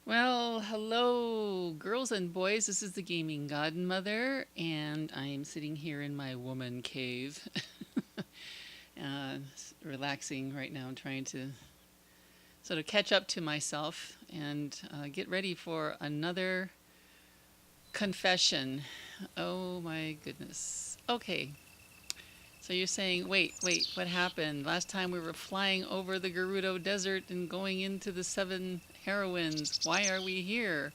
Well, hello, girls and boys. This is the Gaming Godmother, and I am sitting here in my woman cave, relaxing right now. I'm trying to sort of catch up to myself and get ready for another confession. Oh my goodness. Okay, so you're saying, wait, what happened? Last time we were flying over the Gerudo Desert and going into the Seven Heroines. Why are we here?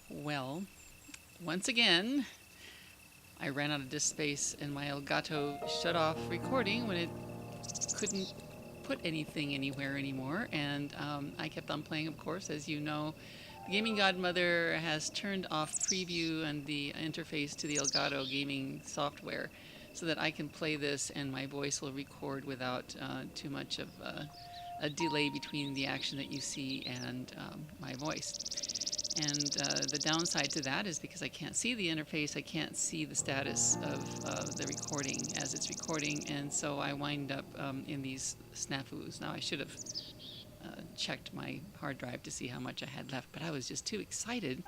Well, once again, I ran out of disk space and my Elgato shut off recording when it couldn't put anything anywhere anymore. And I kept on playing, of course, as you know. The Gaming Godmother has turned off preview and the interface to the Elgato gaming software so that I can play this and my voice will record without too much of a delay between the action that you see and my voice. And the downside to that is because I can't see the interface, I can't see the status of the recording as it's recording, and so I wind up in these snafus. Now, I should have checked my hard drive to see how much I had left, but I was just too excited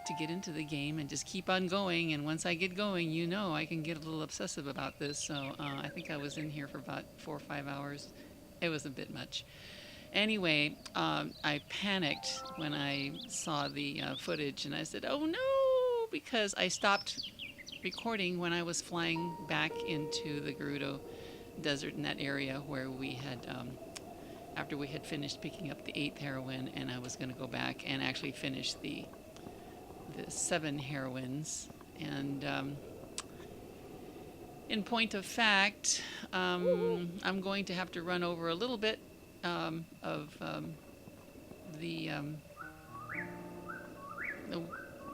to get into the game and just keep on going. And once I get going, you know, I can get a little obsessive about this. So I think I was in here for about 4 or 5 hours. It was a bit much. Anyway, I panicked when I saw the footage and I said, oh no, because I stopped recording when I was flying back into the Gerudo Desert in that area where we had, after we had finished picking up the 8th heroine, and I was going to go back and actually finish the 7 heroines. And in point of fact, I'm going to have to run over a little bit of the, the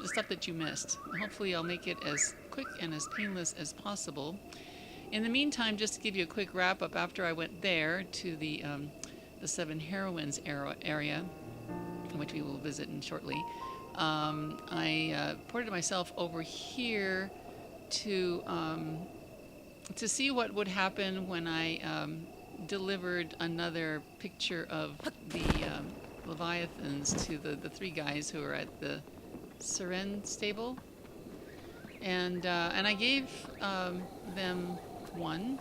stuff that you missed. Hopefully I'll make it as quick and as painless as possible. In the meantime, just to give you a quick wrap up, after I went there to the 7 heroines area, which we will visit in shortly, I ported myself over here to see what would happen when I delivered another picture of the Leviathans to the 3 guys who are at the Serenne stable, and I gave them one,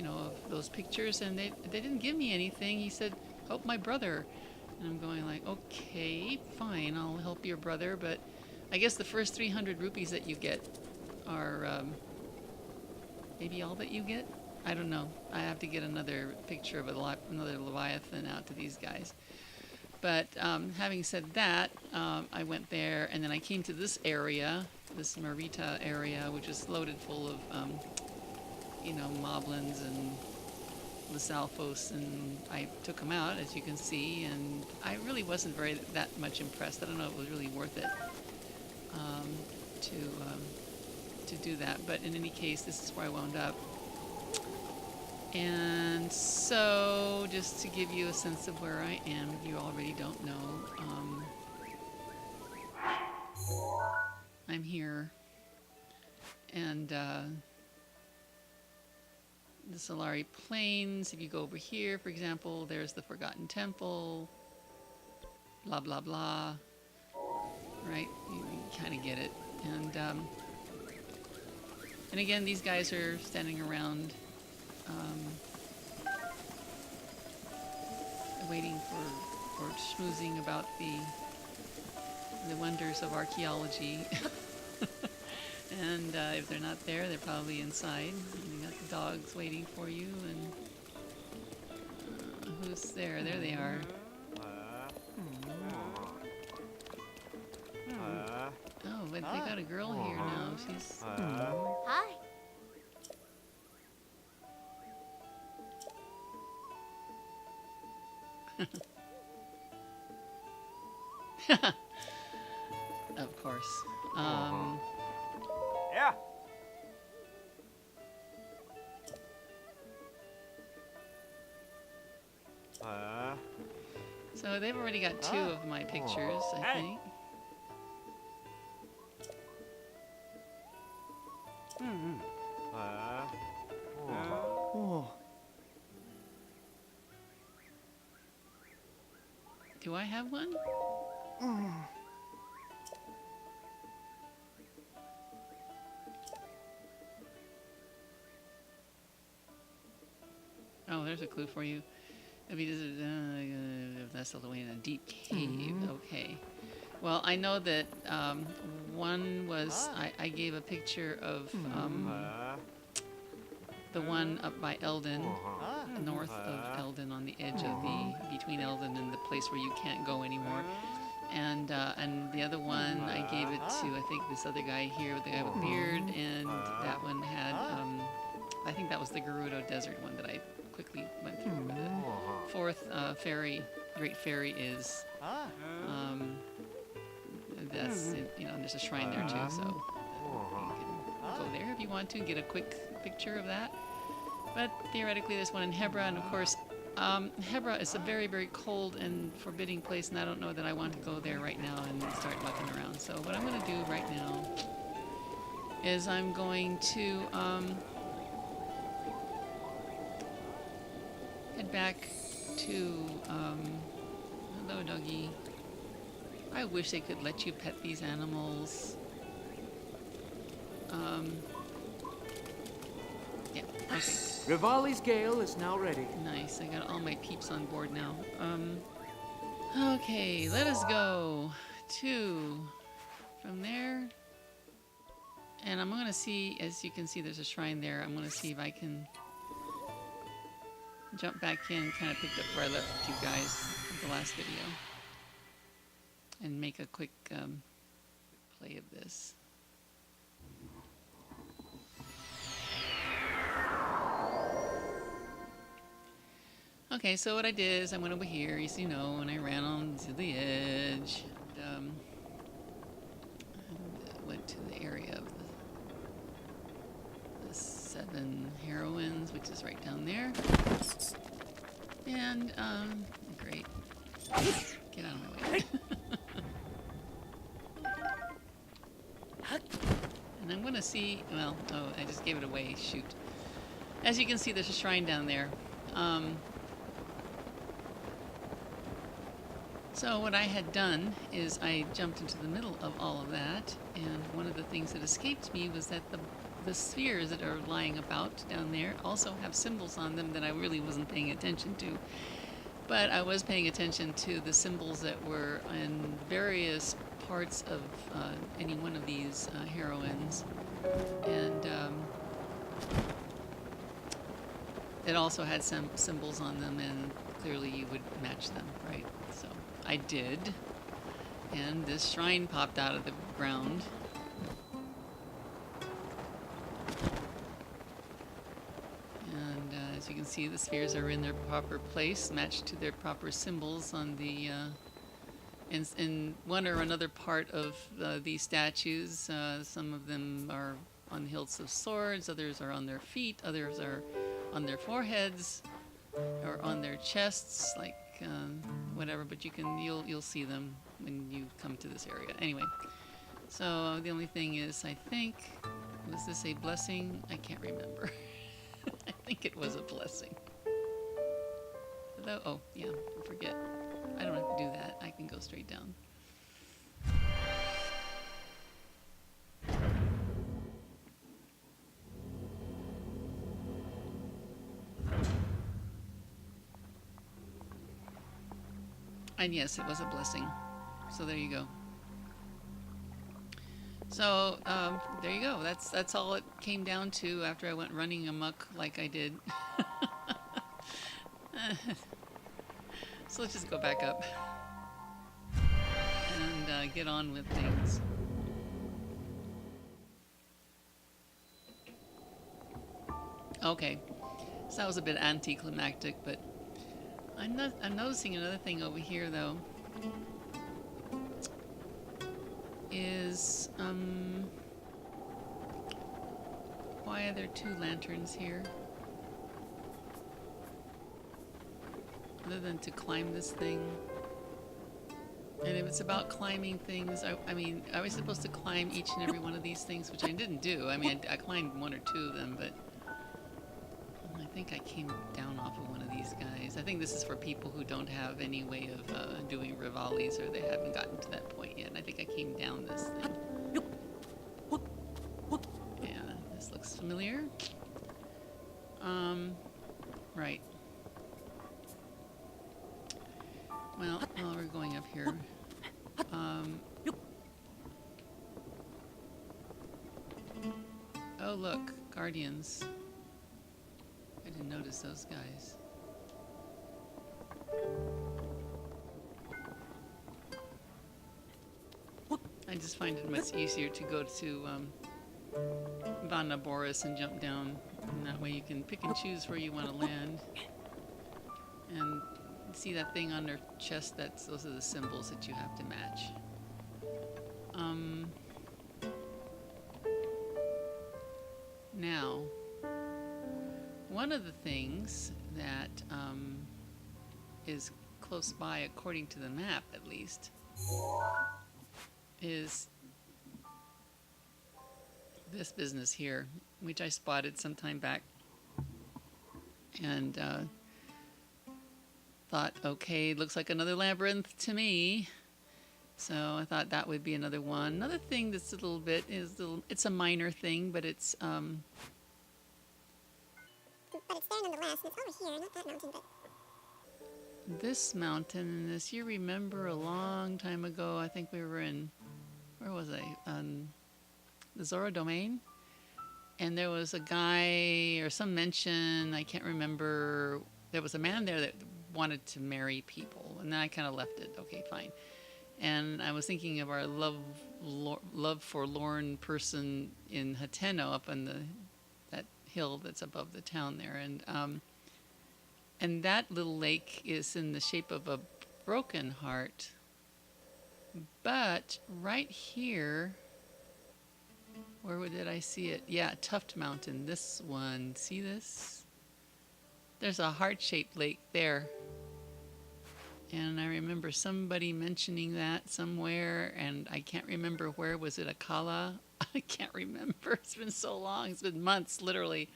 of those pictures, and they didn't give me anything. He said, "Help my brother," and I'm going like, okay, fine, I'll help your brother, but I guess the first 300 rupees that you get are maybe all that you get. I don't know. I have to get another picture of another Leviathan out to these guys. But having said that, I went there, and then I came to this area, this Maritta area, which is loaded full of, moblins and Lysalphos, and I took them out, as you can see, and I really wasn't that much impressed. I don't know if it was really worth it to do that. But in any case, this is where I wound up. And so, just to give you a sense of where I am, if you already don't know, I'm here. And the Solari Plains, if you go over here, for example, there's the Forgotten Temple, blah, blah, blah. Right? You kind of get it. And again, these guys are standing around waiting for schmoozing about the wonders of archaeology. And if they're not there, they're probably inside. And you got the dogs waiting for you. And who's there? There they are. Oh, but they got a girl here now. She's... Hi. Of course. Yeah. So they've already got 2 of my pictures, I think. Do I have one? Oh, there's a clue for you. That's all the way in a deep cave. Okay. Well, I know that one was... I gave a picture of the one up by Eldon, north of Eldon, on the edge of the... between Eldon and the place where you can't go anymore. And the other one, I gave it to, I think, this other guy here, the guy with beard, and that one had... I think that was the Gerudo Desert one that I quickly went through. But the fourth ferry, Great Ferry, is... that's, you know, there's a shrine there too, so you can go there if you want to, get a quick picture of that. But theoretically, there's one in Hebra, and of course, Hebra is a very, very cold and forbidding place, and I don't know that I want to go there right now and start looking around. So what I'm going to do right now is I'm going to head back to, hello doggy. I wish they could let you pet these animals. Yeah, okay. Rivali's gale is now ready. Nice, I got all my peeps on board now. Okay, let us go to... from there. And I'm gonna see, as you can see, there's a shrine there. I'm gonna see if I can jump back in, kind of picked up where I left you guys in the last video. And make a quick play of this. Okay, so what I did is I went over here, as you know, and I ran on to the edge. And went to the area of the Seven Heroines, which is right down there. And, great. Get out of my way. And I'm going to see, well, oh, I just gave it away, shoot. As you can see, there's a shrine down there. So what I had done is I jumped into the middle of all of that, and one of the things that escaped me was that the spheres that are lying about down there also have symbols on them that I really wasn't paying attention to. But I was paying attention to the symbols that were in various parts of any one of these heroines, and it also had some symbols on them, and clearly you would match them, right? So I did, and this shrine popped out of the ground. And as you can see, the spheres are in their proper place, matched to their proper symbols on the in one or another part of these statues. Some of them are on hilts of swords, others are on their feet, others are on their foreheads or on their chests, like whatever. But you'll see them when you come to this area. Anyway, so the only thing is, I think, was this a blessing? I can't remember. I think it was a blessing. Although, oh yeah, I forget. I don't have to do that. I can go straight down. And yes, it was a blessing. So there you go. So there you go. That's all it came down to after I went running amok like I did. So let's just go back up and get on with things. Okay, so that was a bit anticlimactic, but I'm noticing another thing over here though. Is why are there two lanterns here? Other than to climb this thing. And if it's about climbing things, I mean, I was supposed to climb each and every one of these things, which I didn't do. I mean, I climbed one or two of them, but I think I came down off of one of these these guys. I think this is for people who don't have any way of doing Rivali's, or they haven't gotten to that point yet. And I think I came down this thing. Yeah, this looks familiar. Right. Well, while we're going up here, oh look, Guardians. I didn't notice those guys. I just find it much easier to go to NABORIS and jump down, and that way you can pick and choose where you want to land. And see that thing on their chest? Those are the symbols that you have to match. Now, one of the things that is close by, according to the map at least, is this business here, which I spotted some time back, and thought, okay, looks like another labyrinth to me. So I thought that would be another one. Another thing that's a little bit is it's a minor thing, but it's But it's there nonetheless, and it's over here, not that mountain, but... this mountain. And as you remember, a long time ago, I think we were in, where was I? The Zora domain. And there was a guy or some mention, I can't remember. There was a man there that wanted to marry people, and then I kind of left it. Okay, fine. And I was thinking of our love forlorn person in Hateno up on that hill that's above the town there, and that little lake is in the shape of a broken heart. But right here, where did I see it? Yeah, Tuft Mountain. This one. See this? There's a heart-shaped lake there. And I remember somebody mentioning that somewhere, and I can't remember where. Was it Akala? I can't remember. It's been so long. It's been months, literally.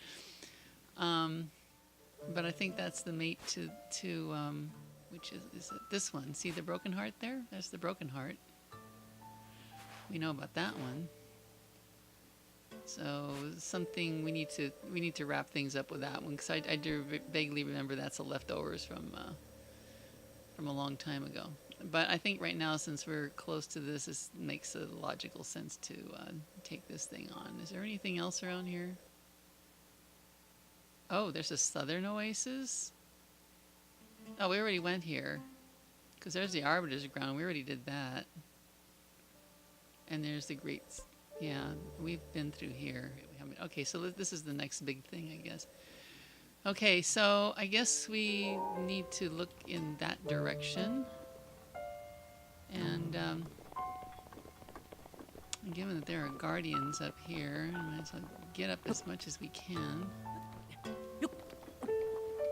But I think that's the mate to which is it this one? See the broken heart there? That's the broken heart. We know about that one. So something we need to wrap things up with that one, because I do vaguely remember that's the leftovers from a long time ago. But I think right now, since we're close to this, it makes a logical sense to take this thing on. Is there anything else around here? Oh, there's a southern oasis. Oh, we already went here, because there's the Arbiter's ground. We already did that. And there's the Great. Yeah, we've been through here. Okay, so this is the next big thing, I guess. Okay, so I guess we need to look in that direction. And given that there are guardians up here, I might as well get up as much as we can.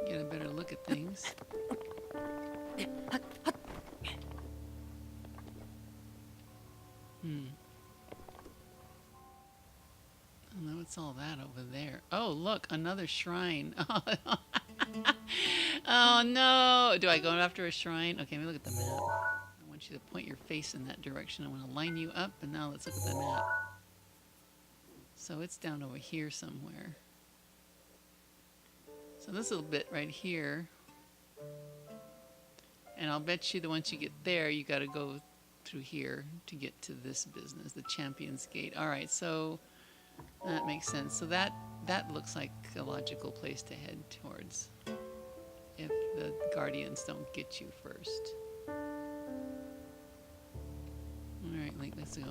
Get a better look at things. Oh, what's all that over there? Oh, look, another shrine. Oh, no. Do I go after a shrine? Okay, let me look at the map. I want you to point your face in that direction. I want to line you up, and now let's look at the map. So it's down over here somewhere. So this little bit right here. And I'll bet you that once you get there, you got to go through here to get to this business, the Champion's Gate. All right, so that makes sense. So that looks like a logical place to head towards if the Guardians don't get you first. All right, Link, let's go.